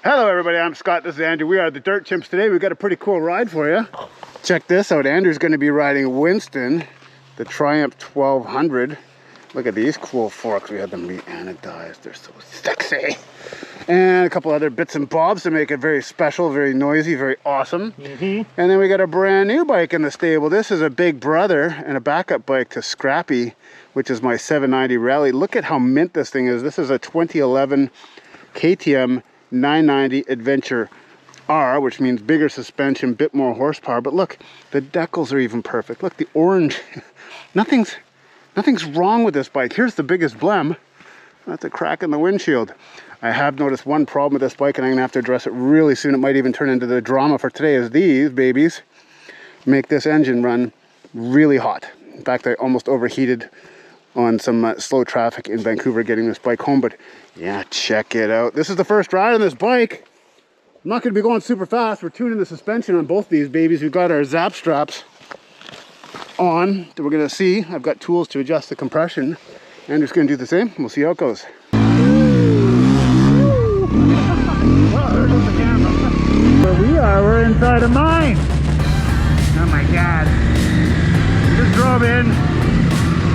Hello everybody, I'm Scott, this is Andrew. We are the Dirt Chimps. Today we've got a pretty cool ride for you. Check this out, Andrew's going to be riding Winston, the Triumph 1200. Look at these cool forks, we had them re-anodized, they're so sexy. And a couple other bits and bobs to make it very special, very noisy, very awesome. And then we got a brand new bike in the stable. This is a big brother and a backup bike to Scrappy, which is my 790 Rally. Look at how mint this thing is. This is a 2011 KTM 990 Adventure R, which means bigger suspension, bit more horsepower. But look, the decals are even perfect. Look, the orange. Nothing's wrong with this bike. Here's the biggest blem. That's a crack in the windshield. I have noticed one problem with this bike, and I'm gonna have to address it really soon. It might even turn into the drama for today. Is these babies make this engine run really hot. In fact, I almost overheated on some slow traffic in Vancouver getting this bike home. But yeah, check it out. This is the first ride on this bike. I'm not going to be going super fast. We're tuning the suspension on both these babies. We've got our zap straps on that we're going to see. I've got tools to adjust the compression. Andrew's going to do the same. We'll see how it goes. Oh, there goes the camera. Where we are, we're inside a mine. Oh my God. We just drove in,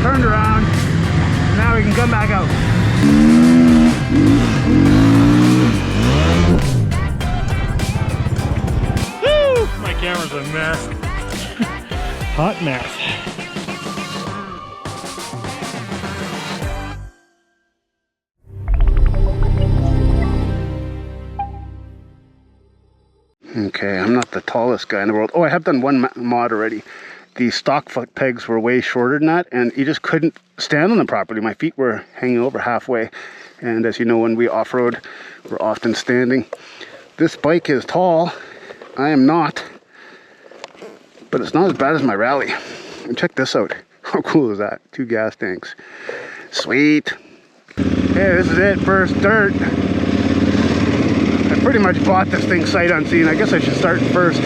turned around, now we can come back out. Woo! My camera's a mess. Hot mess. Okay, I'm not the tallest guy in the world. Oh, I have done one mod already. The stock foot pegs were way shorter than that, and you just couldn't stand on them properly. My feet were hanging over halfway, and as you know, when we off-road, we're often standing. This bike is tall. I am not, but it's not as bad as my Rally. And check this out. How cool is that? 2 gas tanks. Sweet. Okay, this is it, first dirt. I pretty much bought this thing sight unseen. I guess I should start first.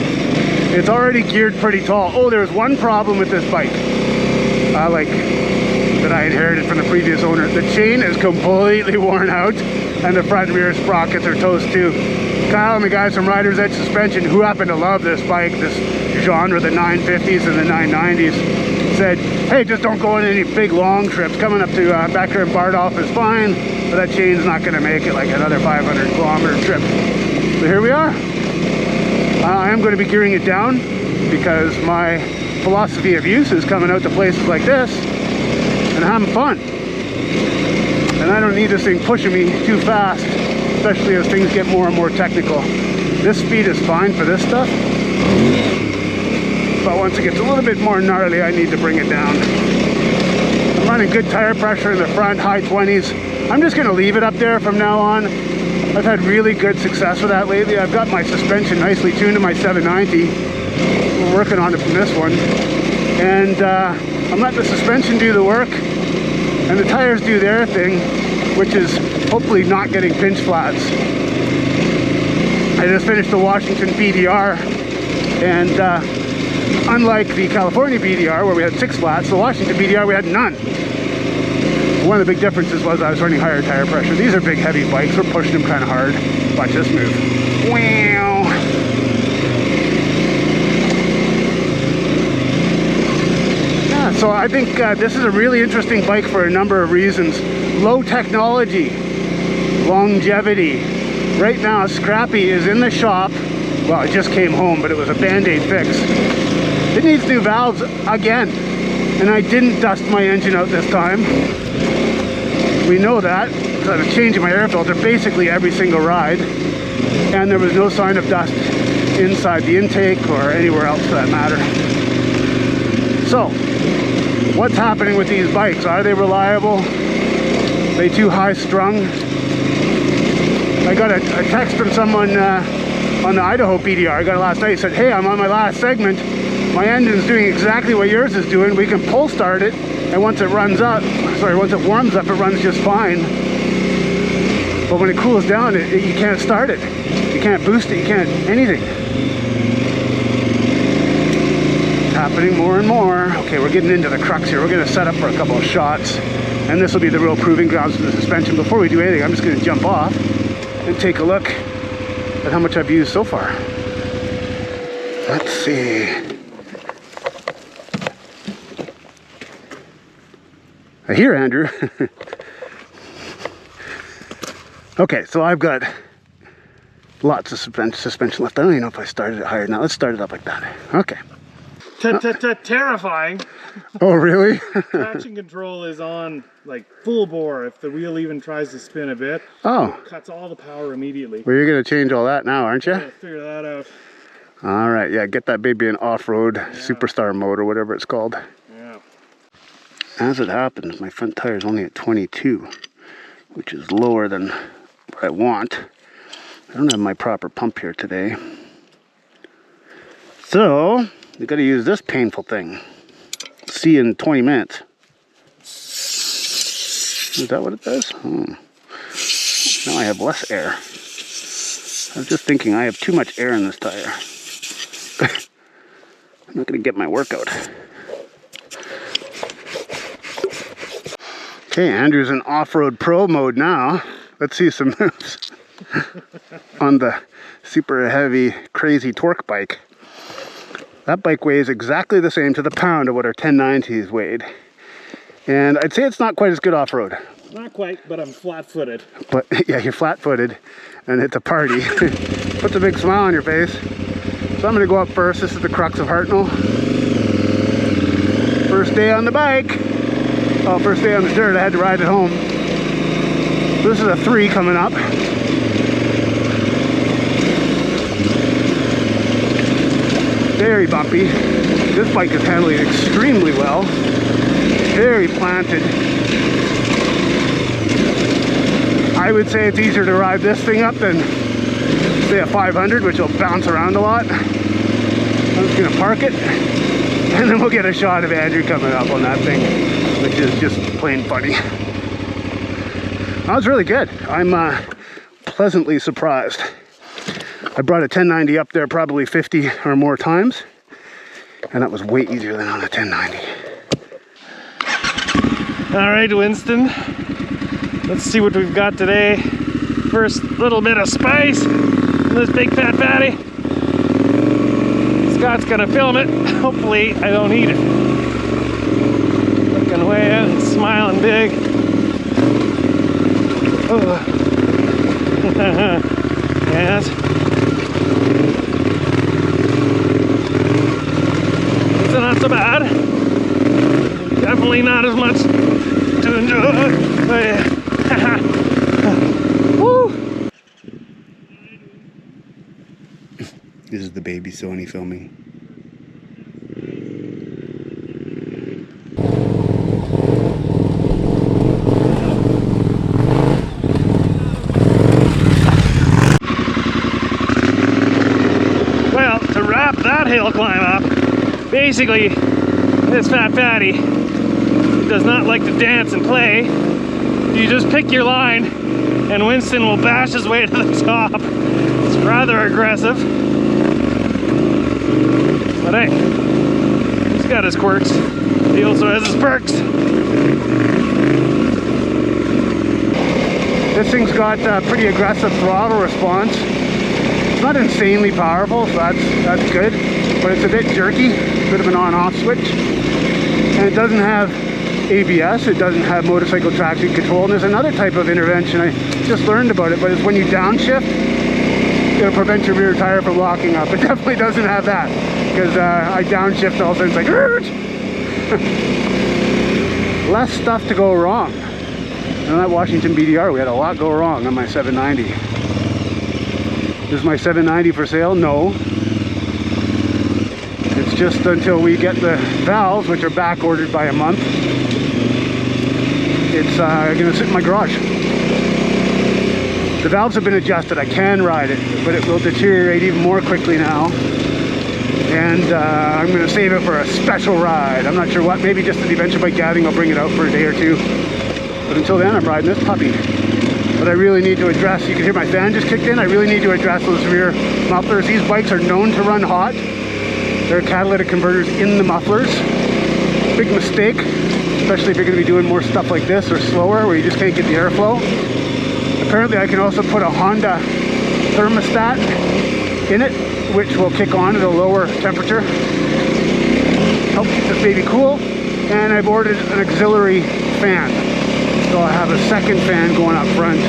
It's already geared pretty tall. Oh, there's one problem with this bike. That I inherited from the previous owner. The chain is completely worn out and the front and rear sprockets are toast too. Kyle and the guys from Rider's Edge Suspension, who happen to love this bike, this genre, the 950s and the 990s, said, hey, just don't go on any big long trips. Coming up to back here in Bardolph is fine, but that chain's not going to make it like another 500 kilometer trip. So here we are. I am going to be gearing it down because my philosophy of use is coming out to places like this and having fun. And I don't need this thing pushing me too fast, especially as things get more and more technical. This speed is fine for this stuff, but once it gets a little bit more gnarly, I need to bring it down. I'm running good tire pressure in the front, high 20s. I'm just going to leave it up there from now on. I've had really good success with that lately. I've got my suspension nicely tuned to my 790. We're working on it from this one. And I'm letting the suspension do the work and the tires do their thing, which is hopefully not getting pinch flats. I just finished the Washington BDR, and unlike the California BDR where we had 6 flats, the Washington BDR we had none. One of the big differences was I was running higher tire pressure. These are big heavy bikes, we're pushing them kind of hard. Watch this move. Wow. Yeah, so I think this is a really interesting bike for a number of reasons. Low technology, longevity. Right now, Scrappy is in the shop. Well, it just came home, but it was a Band-Aid fix. It needs new valves again. And I didn't dust my engine out this time. We know that because I was changing my air filter basically every single ride, and there was no sign of dust inside the intake or anywhere else for that matter. So, what's happening with these bikes? Are they reliable? Are they too high strung? I got a text from someone on the Idaho BDR. I got it last night. He said, hey, I'm on my last segment. My engine's doing exactly what yours is doing. We can pull start it, and once it warms up, it runs just fine. But when it cools down, you can't start it. You can't boost it, you can't anything. It's happening more and more. Okay, we're getting into the crux here. We're gonna set up for a couple of shots, and this will be the real proving grounds for the suspension. Before we do anything, I'm just gonna jump off and take a look at how much I've used so far. Let's see. I hear Andrew. Okay, so I've got lots of suspension left. I don't even know if I started it higher. Now let's start it up like that. Okay. Terrifying. Oh, really? Traction control is on like full bore. If the wheel even tries to spin a bit, Oh. it cuts all the power immediately. Well, you're going to change all that now, aren't you? Gotta figure that out. All right, yeah, get that baby in off-road superstar mode or whatever it's called. Yeah. As it happens, my front tire is only at 22, which is lower than what I want. I don't have my proper pump here today. So, we got to use this painful thing. See you in 20 minutes. Is that what it does? Oh. Now I have less air. I was just thinking I have too much air in this tire. I'm not going to get my workout. Okay, Andrew's in off-road pro mode now. Let's see some moves on the super heavy, crazy torque bike. That bike weighs exactly the same to the pound of what our 1090s weighed. And I'd say it's not quite as good off-road. Not quite, but I'm flat-footed. But yeah, you're flat-footed and it's a party. Puts a big smile on your face. So I'm gonna go up first. This is the crux of Hartnell. First day on the bike. Oh, first day on the dirt. I had to ride it home. This is a 3 coming up. Very bumpy. This bike is handling extremely well. Very planted. I would say it's easier to ride this thing up than say a 500, which will bounce around a lot. I'm just gonna park it, and then we'll get a shot of Andrew coming up on that thing, which is just plain funny. That was really good. I'm pleasantly surprised. I brought a 1090 up there probably 50 or more times, and that was way easier than on a 1090. All right, Winston. Let's see what we've got today. First little bit of spice in this big fat fatty. Scott's gonna film it. Hopefully I don't eat it. Looking away out and smiling big. Oh. Yes. It's not so bad. Definitely not as much to enjoy. But yeah. Woo! This is the baby Sony filming. Well, to wrap that hill climb up, basically this fat fatty does not like to dance and play. You just pick your line and Winston will bash his way to the top. It's rather aggressive. But hey, he's got his quirks. He also has his perks. This thing's got pretty aggressive throttle response. It's not insanely powerful, so that's good, but it's a bit jerky, a bit of an on-off switch. And it doesn't have ABS, it doesn't have motorcycle traction control, and there's another type of intervention, I just learned about it, but it's when you downshift, it'll prevent your rear tire from locking up. It definitely doesn't have that, because I downshift all of a sudden, it's like, less stuff to go wrong. And on that Washington BDR, we had a lot go wrong on my 790. Is my 790 for sale? No. It's just until we get the valves, which are back ordered by a month. It's gonna sit in my garage. The valves have been adjusted. I can ride it, but it will deteriorate even more quickly now. And I'm gonna save it for a special ride. I'm not sure what, maybe just at the adventure bike gathering, I'll bring it out for a day or two. But until then, I'm riding this puppy. But I really need to address, you can hear my fan just kicked in, I really need to address those rear mufflers. These bikes are known to run hot. There are catalytic converters in the mufflers. Big mistake, especially if you're going to be doing more stuff like this or slower where you just can't get the airflow. Apparently I can also put a Honda thermostat in it, which will kick on at a lower temperature. Help keep this baby cool. And I've ordered an auxiliary fan. So I have a second fan going up front.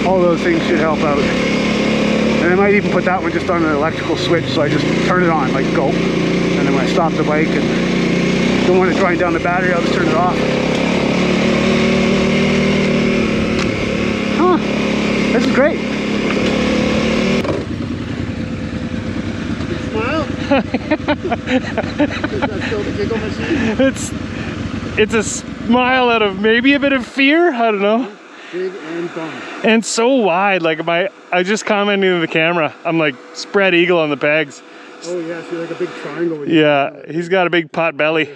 All those things should help out. And I might even put that one just on an electrical switch, so I just turn it on, like go. And then when I stop the bike and don't want it drawing down the battery, I'll just turn it off. Huh, this is great. Smile? Is that still the giggle machine? It's a smile out of maybe a bit of fear, I don't know. Big and dumb. And so wide, like I just commented to the camera, I'm like spread eagle on the pegs. Oh yeah, see like a big triangle. With yeah, he's got a big pot belly.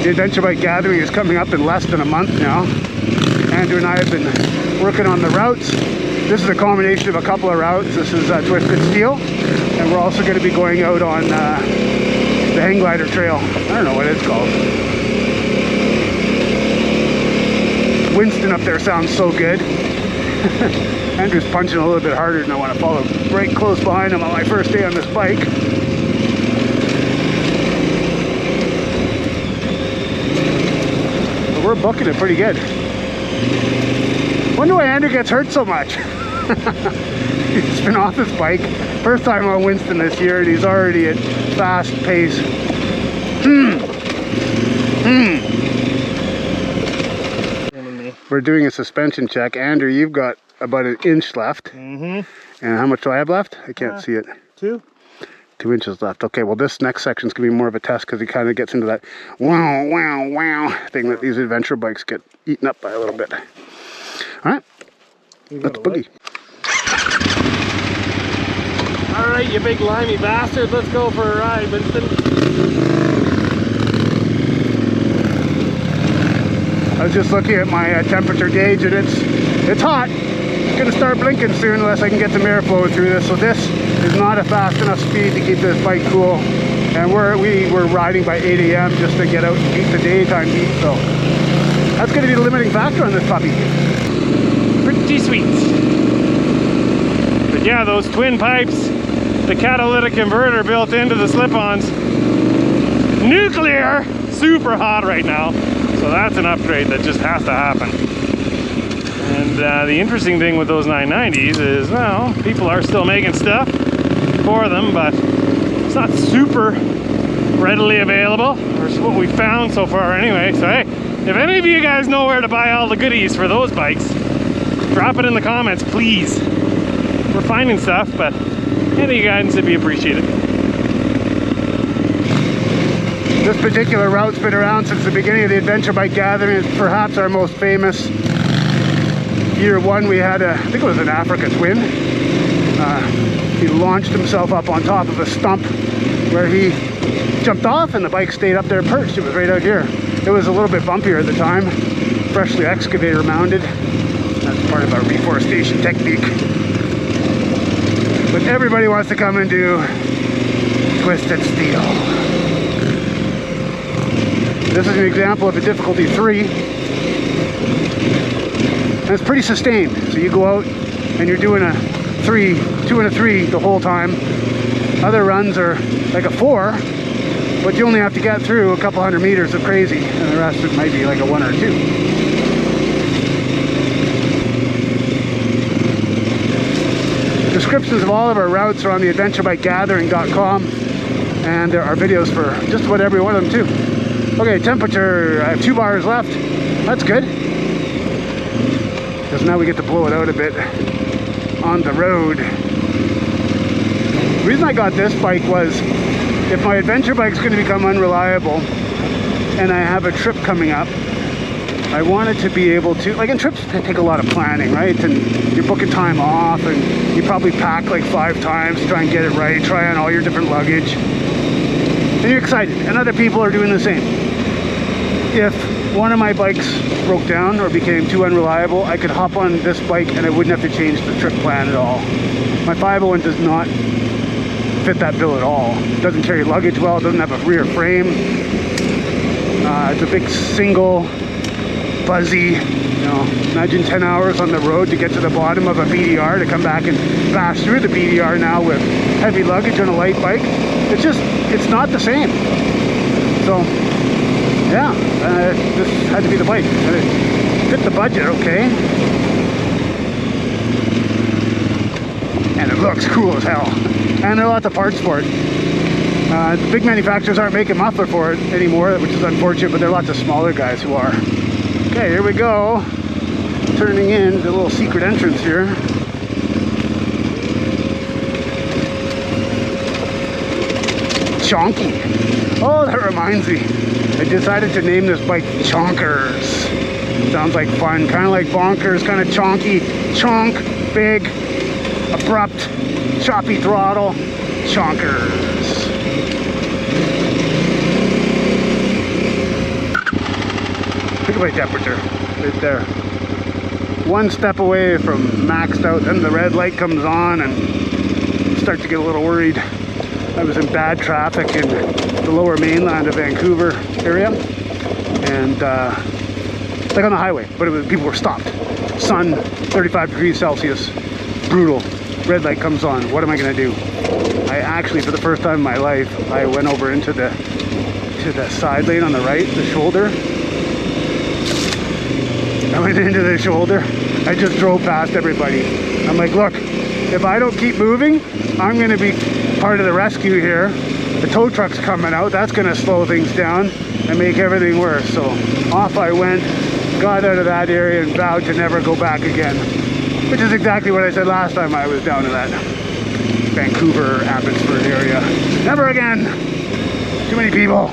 The Adventure Bike Gathering is coming up in less than a month now. Andrew and I have been working on the routes. This is a combination of a couple of routes. This is Twisted Steel, and we're also going to be going out on the hang glider trail. I don't know what it's called. Winston up there sounds so good. Andrew's punching a little bit harder than I want to follow right close behind him on my first day on this bike. But we're booking it pretty good. Wonder why Andrew gets hurt so much. He's been off his bike. First time on Winston this year, and he's already at fast pace. We're doing a suspension check. Andrew, you've got about an inch left. And how much do I have left? I can't see it. 2 inches left. Okay, well this next section is going to be more of a test because he kind of gets into that wow, wow, wow thing that these adventure bikes get eaten up by a little bit. All right, let's boogie. All right, you big limey bastard, let's go for a ride, Winston. I was just looking at my temperature gauge, and it's hot. It's going to start blinking soon unless I can get some airflow through this. So this is not a fast enough speed to keep this bike cool. And we were riding by 8 a.m. just to get out and beat the daytime heat. So that's going to be the limiting factor on this puppy. Pretty sweet. But yeah, those twin pipes, the catalytic converter built into the slip-ons, nuclear, super hot right now. So that's an upgrade that just has to happen. And the interesting thing with those 990s is, well, people are still making stuff for them, but it's not super readily available, or it's what we found so far anyway. So hey, if any of you guys know where to buy all the goodies for those bikes, drop it in the comments, please. We're finding stuff, but any guidance would be appreciated. This particular route's been around since the beginning of the Adventure Bike Gathering. It's perhaps our most famous. Year one, we had I think it was an Africa twin. He launched himself up on top of a stump where he jumped off, and the bike stayed up there perched. It was right out here. It was a little bit bumpier at the time, freshly excavator mounted. That's part of our reforestation technique. But everybody wants to come and do Twisted Steel. This is an example of a difficulty 3. And it's pretty sustained. So you go out and you're doing a 2 and a 3 the whole time. Other runs are like a 4, but you only have to get through a couple hundred meters of crazy, and the rest it might be like a 1 or 2. Descriptions of all of our routes are on the adventurebikegathering.com, and there are videos for just about every one of them too. Okay, temperature, I have 2 bars left. That's good. Because now we get to blow it out a bit on the road. The reason I got this bike was, if my adventure bike's going to become unreliable and I have a trip coming up, I wanted to be able to, like, and trips take a lot of planning, right? And you're booking time off, and you probably pack like 5 times to try and get it right, try on all your different luggage. And you're excited, and other people are doing the same. If one of my bikes broke down or became too unreliable, I could hop on this bike and I wouldn't have to change the trip plan at all. My 501 does not fit that bill at all. It doesn't carry luggage well, it doesn't have a rear frame. It's a big single fuzzy. You know, imagine 10 hours on the road to get to the bottom of a BDR, to come back and bash through the BDR now with heavy luggage on a light bike. It's not the same. So, yeah, this had to be the bike. It fit the budget, okay? And it looks cool as hell. And there are lots of parts for it. The big manufacturers aren't making muffler for it anymore, which is unfortunate, but there are lots of smaller guys who are. Okay, here we go. Turning in the little secret entrance here. Chonky. Oh, that reminds me. I decided to name this bike Chonkers. Sounds like fun. Kind of like bonkers, kind of chonky. Chonk, big, abrupt, choppy throttle. Chonkers. Look at my temperature. Right there. One step away from maxed out, then the red light comes on and start to get a little worried. I was in bad traffic in the lower mainland of Vancouver area, and like on the highway, but people were stopped. Sun, 35 degrees Celsius, brutal. Red light comes on. What am I going to do? I actually, for the first time in my life, I went over into the side lane on the right, the shoulder. I went into the shoulder. I just drove past everybody. I'm like, look, if I don't keep moving, I'm going to be part of the rescue here. The tow truck's coming out. That's going to slow things down and make everything worse. So off I went, got out of that area and vowed to never go back again. Which is exactly what I said last time I was down in that Vancouver, Abbotsford area. Never again. Too many people.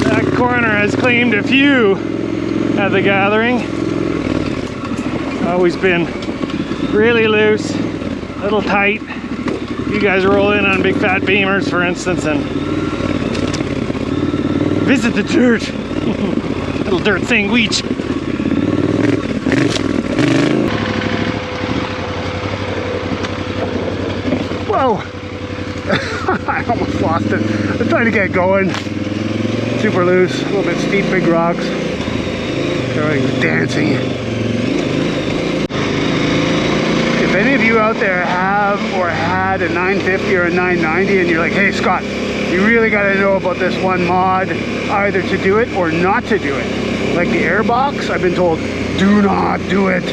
That corner has claimed a few at the gathering. Always been really loose, a little tight. You guys roll in on big fat beamers, for instance, and visit the dirt. Little dirt sandwich. Whoa! I almost lost it. I'm trying to get going. Super loose, a little bit steep, big rocks. Everything's dancing. If any of you out there have or had a 950 or a 990 and you're like, hey Scott, you really got to know about this one mod, either to do it or not to do it. Like the airbox, I've been told, do not do it.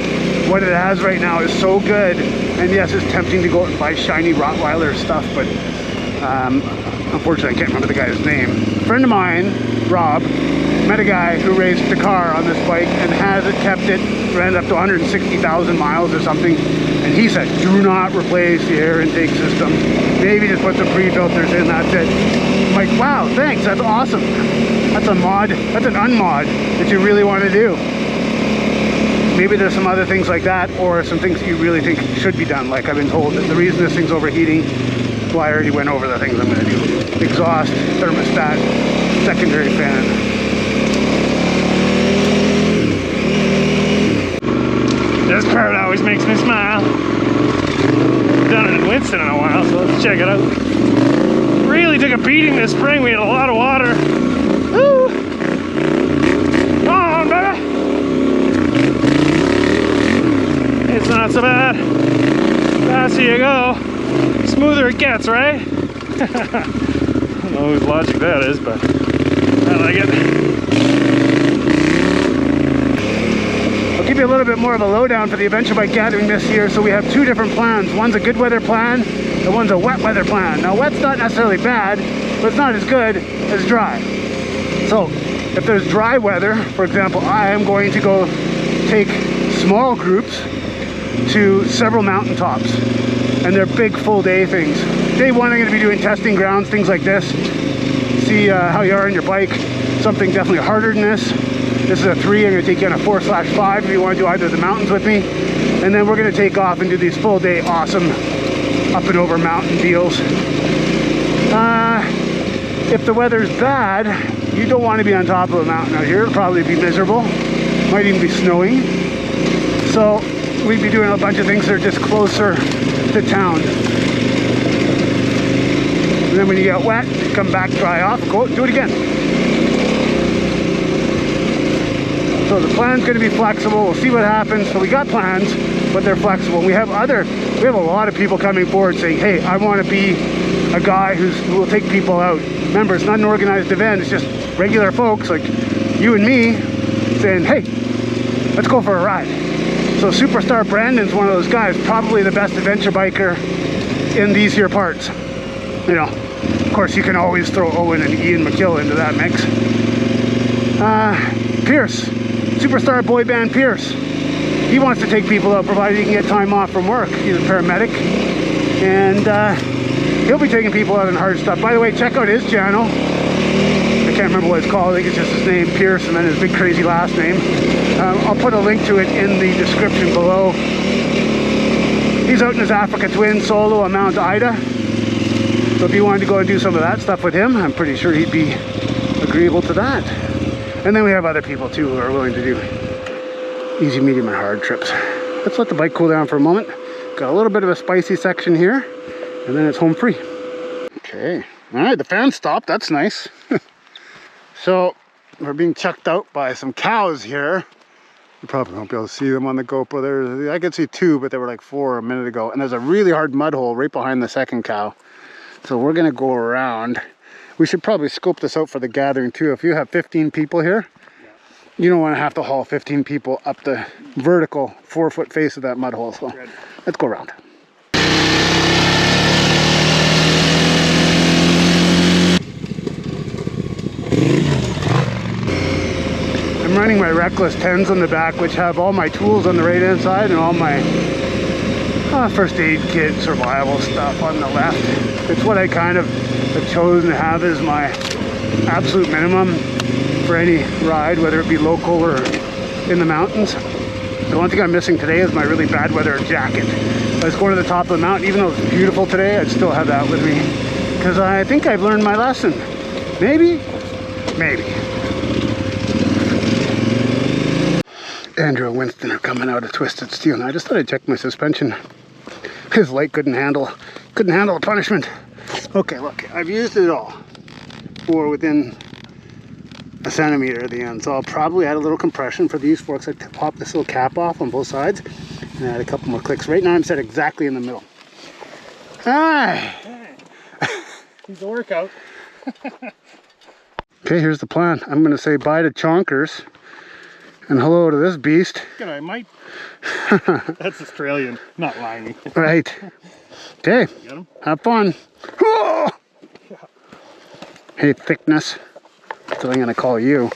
What it has right now is so good. And yes, it's tempting to go out and buy shiny Rottweiler stuff, but unfortunately I can't remember the guy's name. A friend of mine, Rob, met a guy who raced the car on this bike and has it, kept it, ran up to 160,000 miles or something. And he said, do not replace the air intake system. Maybe just put some pre-filters in, that's it. I'm like, wow, thanks, that's awesome. That's a mod, that's an unmod that you really want to do. Maybe there's some other things like that, or some things that you really think should be done. Like I've been told that the reason this thing's overheating, well, I already went over the things I'm going to do. Exhaust, thermostat, secondary fan. This part always makes me smile. I've done it in Winston in a while, so let's check it out. Really took a beating this spring. We had a lot of water. Woo! Come on, baby! It's not so bad. Faster you go, smoother it gets, right? I don't know whose logic that is, but I like it. I'll give you a little bit more of a lowdown for the Adventure Bike Gathering this year. So we have two different plans. One's a good weather plan, and one's a wet weather plan. Now wet's not necessarily bad, but it's not as good as dry. So if there's dry weather, for example, I am going to go take small groups to several mountaintops, and they're big full day things. Day one, I'm going to be doing testing grounds, things like this. See how you are on your bike. Something definitely harder than this. This is a 3. I'm going to take you on a 4/5 if you want to do either of the mountains with me. And then we're going to take off and do these full day awesome up and over mountain deals. If the weather's bad, you don't want to be on top of a mountain out here. It'll probably be miserable. Might even be snowing. So we'd be doing a bunch of things that are just closer to town. And then when you get wet, you come back, dry off, go do it again. So the plan's going to be flexible. We'll see what happens. So we got plans, but they're flexible. We have a lot of people coming forward saying, hey, I want to be a guy who will take people out. Remember, it's not an organized event. It's just regular folks like you and me saying, hey, let's go for a ride. So Superstar Brandon's one of those guys, probably the best adventure biker in these here parts. You know, of course, you can always throw Owen and Ian McKill into that mix. Pierce, Superstar boy band Pierce. He wants to take people out, provided he can get time off from work. He's a paramedic, and he'll be taking people out on hard stuff. By the way, check out his channel. I can't remember what it's called. I think it's just his name, Pierce, and then his big crazy last name. I'll put a link to it in the description below. He's out in his Africa Twin solo on Mount Ida. So if you wanted to go and do some of that stuff with him, I'm pretty sure he'd be agreeable to that. And then we have other people too who are willing to do easy, medium, and hard trips. Let's let the bike cool down for a moment. Got a little bit of a spicy section here, and then it's home free. Okay, all right, the fan stopped. That's nice. So we're being checked out by some cows here. You probably won't be able to see them on the GoPro. I could see two, but there were like 4 a minute ago. And there's a really hard mud hole right behind the second cow. So we're gonna go around. We should probably scope this out for the gathering too. If you have 15 people here, you don't want to have to haul 15 people up the vertical 4-foot face of that mud hole. So let's go around. I'm running my Reckless 10s on the back, which have all my tools on the right hand side and all my first aid kit, survival stuff on the left. It's what I kind of have chosen to have as my absolute minimum for any ride, whether it be local or in the mountains. The one thing I'm missing today is my really bad weather jacket. I was going to the top of the mountain, even though it's beautiful today, I'd still have that with me, because I think I've learned my lesson. Maybe. Andrew and Winston are coming out of Twisted Steel, and I just thought I'd check my suspension. His light couldn't handle the punishment. Okay, look, I've used it all for within a centimeter at the end, so I'll probably add a little compression for these forks. I pop this little cap off on both sides and add a couple more clicks. Right now I'm set exactly in the middle. Hi! It's a workout. Okay, here's the plan. I'm going to say bye to Chonkers and hello to this beast. G'day, mate. That's Australian, not Liney. Right. Okay, have fun. Oh! Hey, thickness. That's what I'm going to call you.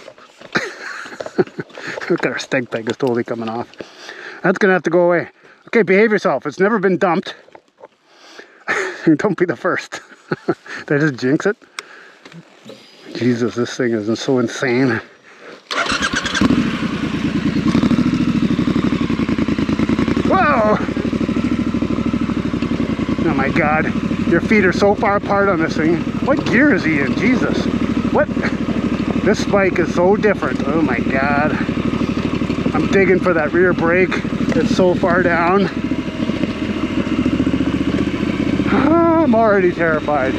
Look at our steg peg is totally coming off. That's going to have to go away. Okay, behave yourself. It's never been dumped. Don't be the first. Did I just jinx it? Jesus, this thing is so insane. Whoa! Oh my God. Your feet are so far apart on this thing. What gear is he in? Jesus. What? This bike is so different. Oh my God. I'm digging for that rear brake. It's so far down. I'm already terrified.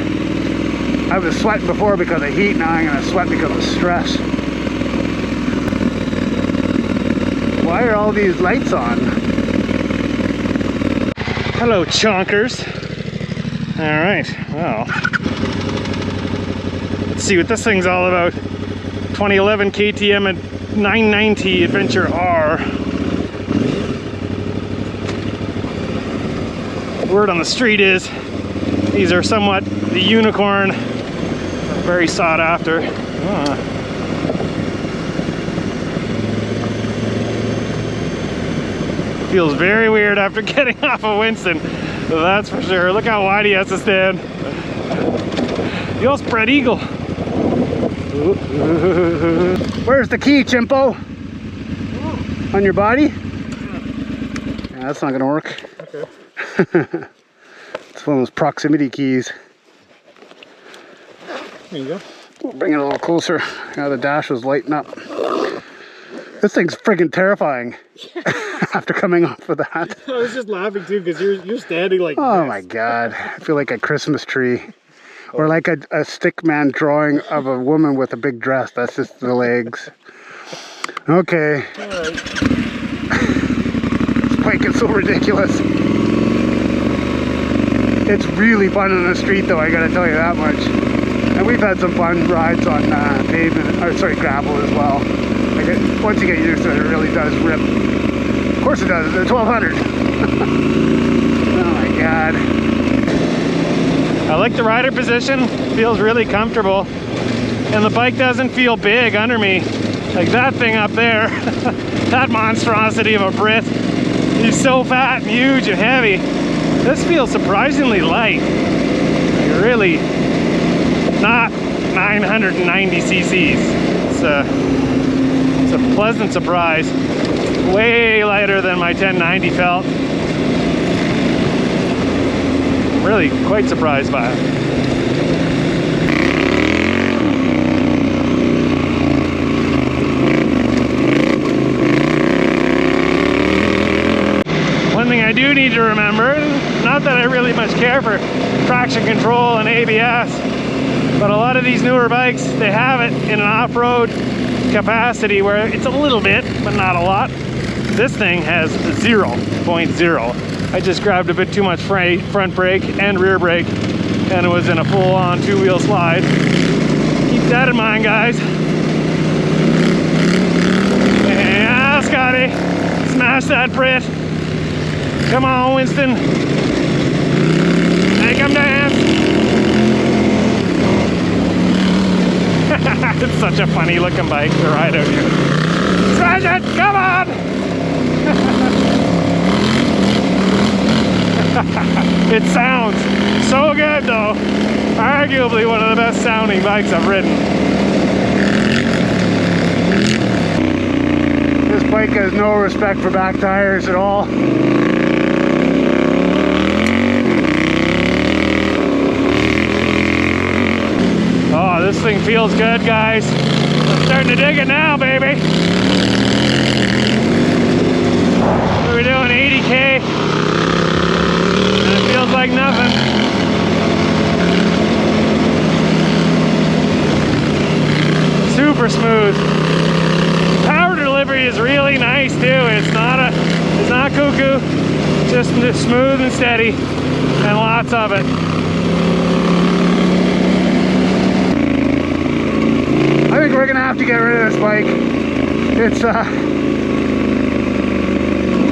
I was sweating before because of heat. Now I'm going to sweat because of stress. Why are all these lights on? Hello, Chonkers. All right, well, let's see what this thing's all about. 2011 KTM at 990 Adventure R. Word on the street is these are somewhat the unicorn, very sought after. Feels very weird after getting off of Winston, that's for sure. Look how wide he has to stand. The old spread eagle. Where's the key, Chimpo? On your body? Yeah, that's not gonna work. Okay. It's one of those proximity keys. There you go. We'll bring it a little closer. Now the dash was lighting up. This thing's friggin' terrifying. After coming off of that. I was just laughing too because you're standing like Oh this. my God. I feel like a Christmas tree. Or like a stick man drawing of a woman with a big dress. That's just the legs. Okay. All right. This bike is so ridiculous. It's really fun on the street though, I gotta tell you that much. And we've had some fun rides on pavement, or sorry, gravel as well. Like once you get used to it, it really does rip. Of course it does, it's a 1200. Oh my God. I like the rider position, feels really comfortable. And the bike doesn't feel big under me. Like that thing up there, that monstrosity of a Brit, he's so fat and huge and heavy. This feels surprisingly light. Like really not 990 cc's. It's a pleasant surprise. Way lighter than my 1090 felt. Really quite surprised by it. One thing I do need to remember, not that I really much care for traction control and ABS, but a lot of these newer bikes, they have it in an off-road capacity where it's a little bit, but not a lot. This thing has 0.0. I just grabbed a bit too much front brake and rear brake, and it was in a full-on two-wheel slide. Keep that in mind, guys. Yeah, Scotty, smash that Brit. Come on, Winston. Make him dance. It's such a funny looking bike to ride out here. Smash it! Come on! It sounds so good though. Arguably one of the best sounding bikes I've ridden. This bike has no respect for back tires at all. Oh, this thing feels good, guys. I'm starting to dig it now, baby. We're doing 80K. And it feels like nothing. Super smooth. Power delivery is really nice too. It's not cuckoo. Just smooth and steady, and lots of it. I think we're gonna have to get rid of this bike.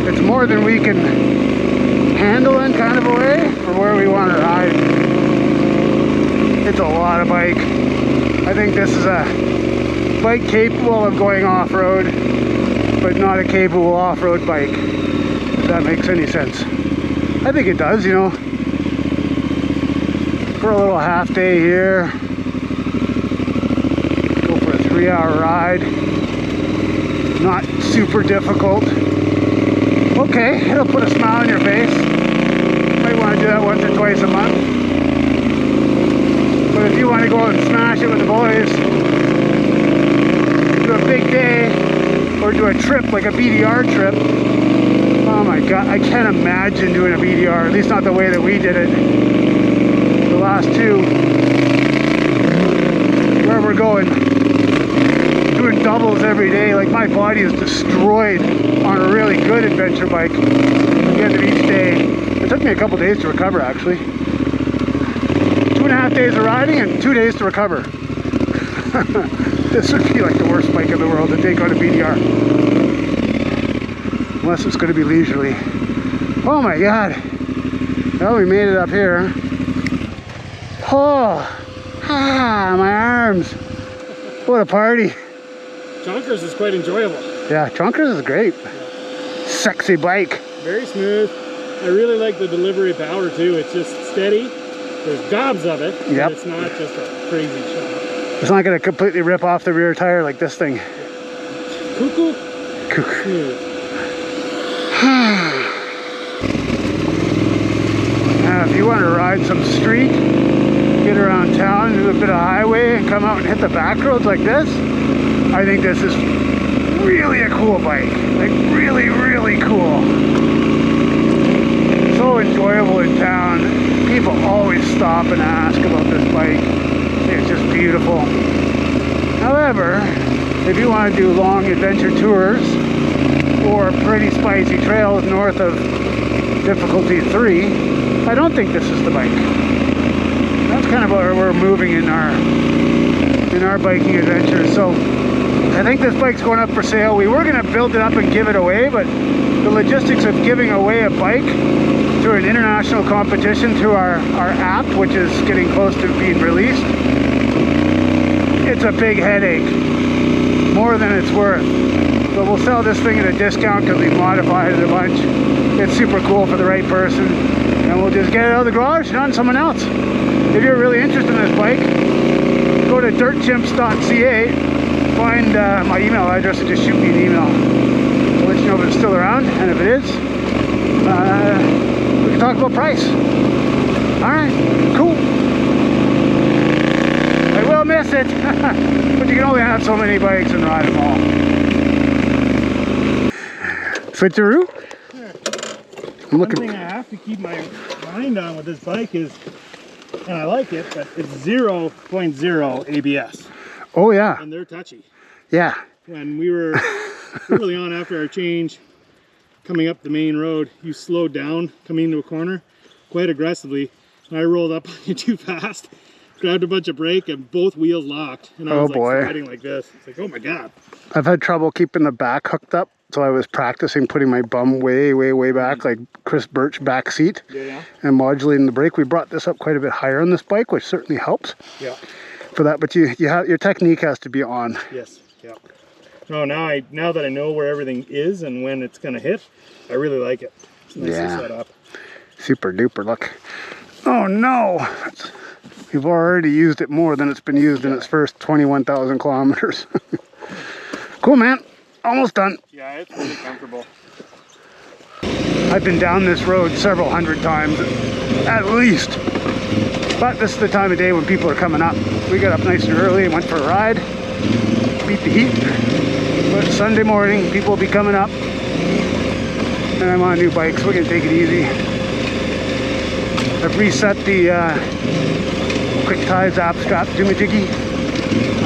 It's more than we can handle in kind of a way for where we want to ride. It's a lot of bike. I think this is a bike capable of going off-road, but not a capable off-road bike, if that makes any sense. I think it does, you know. For a little half day here, go for a 3-hour ride. Not super difficult. Okay, it'll put a smile on your face. Might want to do that once or twice a month. But if you want to go out and smash it with the boys, do a big day, or do a trip like a BDR trip. Oh my God, I can't imagine doing a BDR, at least not the way that we did it. The last two, where we're going, doing doubles every day. Like my body is destroyed on a really good adventure bike at the end of each day. It took me a couple days to recover actually. 2.5 days of riding and 2 days to recover. This would be like the worst bike in the world to take on a BDR. Unless it's going to be leisurely. Oh my God. Well, we made it up here. Oh, my arms. What a party. Chonkers is quite enjoyable. Yeah, Chonkers is great. Sexy bike. Very smooth. I really like the delivery power too. It's just steady. There's gobs of it. Yep. But it's not just a crazy shot. It's not going to completely rip off the rear tire like this thing. Cuckoo. Smooth. Now, if you want to ride some street, get around town, do a bit of highway, and come out and hit the back roads like this, I think this is really a cool bike. Like really, really cool. So enjoyable in town. People always stop and ask about this bike. It's just beautiful. However, if you want to do long adventure tours or pretty spicy trails north of difficulty 3, I don't think this is the bike. That's kind of where we're moving in our biking adventures. So I think this bike's going up for sale. We were going to build it up and give it away, but the logistics of giving away a bike through an international competition through our app, which is getting close to being released, it's a big headache, more than it's worth. But we'll sell this thing at a discount because we modified it a bunch. It's super cool for the right person, and we'll just get it out of the garage and on to someone else. If you're really interested in this bike, go to dirtchimps.ca, find my email address and just shoot me an email. I'll let you know if it's still around, and if it is, we can talk about price. Alright, cool. I will miss it, but you can only have so many bikes and ride them all. Switcheroo? Sure. I'm One looking. thing I have to keep my mind on with this bike is, and I like it, but it's 0.0 ABS. Oh yeah, And they're touchy. yeah. When we were early on after our change, coming up the main road, you slowed down coming into a corner quite aggressively. And I rolled up on you too fast, grabbed a bunch of brake, and both wheels locked. And I was like sliding like this. It's like, oh my God. I've had trouble keeping the back hooked up, so I was practicing putting my bum way, way, way back, like Chris Birch back seat, and modulating the brake. We brought this up quite a bit higher on this bike, which certainly helps. Yeah. For that, but you have your technique has to be on. Yes. Yeah. No, now that I know where everything is and when it's gonna hit, I really like it. It's nicely set up. Super duper. Look. Oh no! We've already used it more than it's been used in its first 21,000 kilometers. Cool, man. Almost done. Yeah, it's really comfortable. I've been down this road several hundred times, at least. But this is the time of day when people are coming up. We got up nice and early and went for a ride. Beat the heat. But Sunday morning, people will be coming up. And I'm on a new bike, so we're going to take it easy. I've reset the quick tie zap strap jimmy-jiggy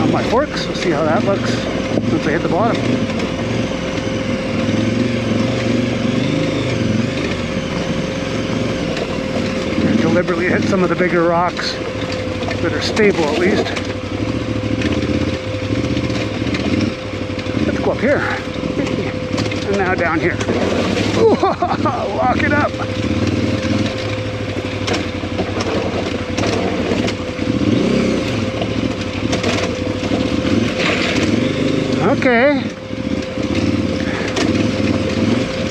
on my forks. We'll see how that looks once I hit the bottom. Deliberately hit some of the bigger rocks that are stable at least. Let's go up here. And now down here. Ooh, lock it up. Okay.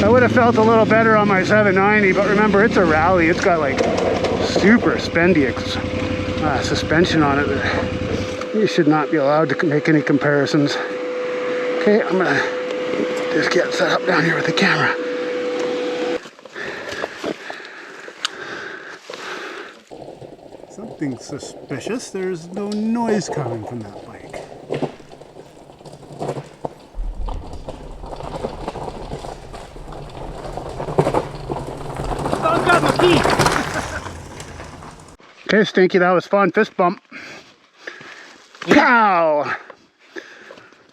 I would have felt a little better on my 790, but remember, it's a rally. It's got like super spendy suspension on it. You should not be allowed to make any comparisons. Okay, I'm gonna just get set up down here with the camera. Something suspicious. There's no noise coming from that bike. Oh, I've got my feet. Okay, Stinky, that was fun. Fist bump. Pow!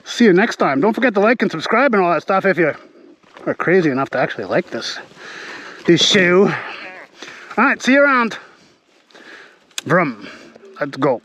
See you next time. Don't forget to like and subscribe and all that stuff if you are crazy enough to actually like this shoe. Alright, see you around. Vroom. Let's go.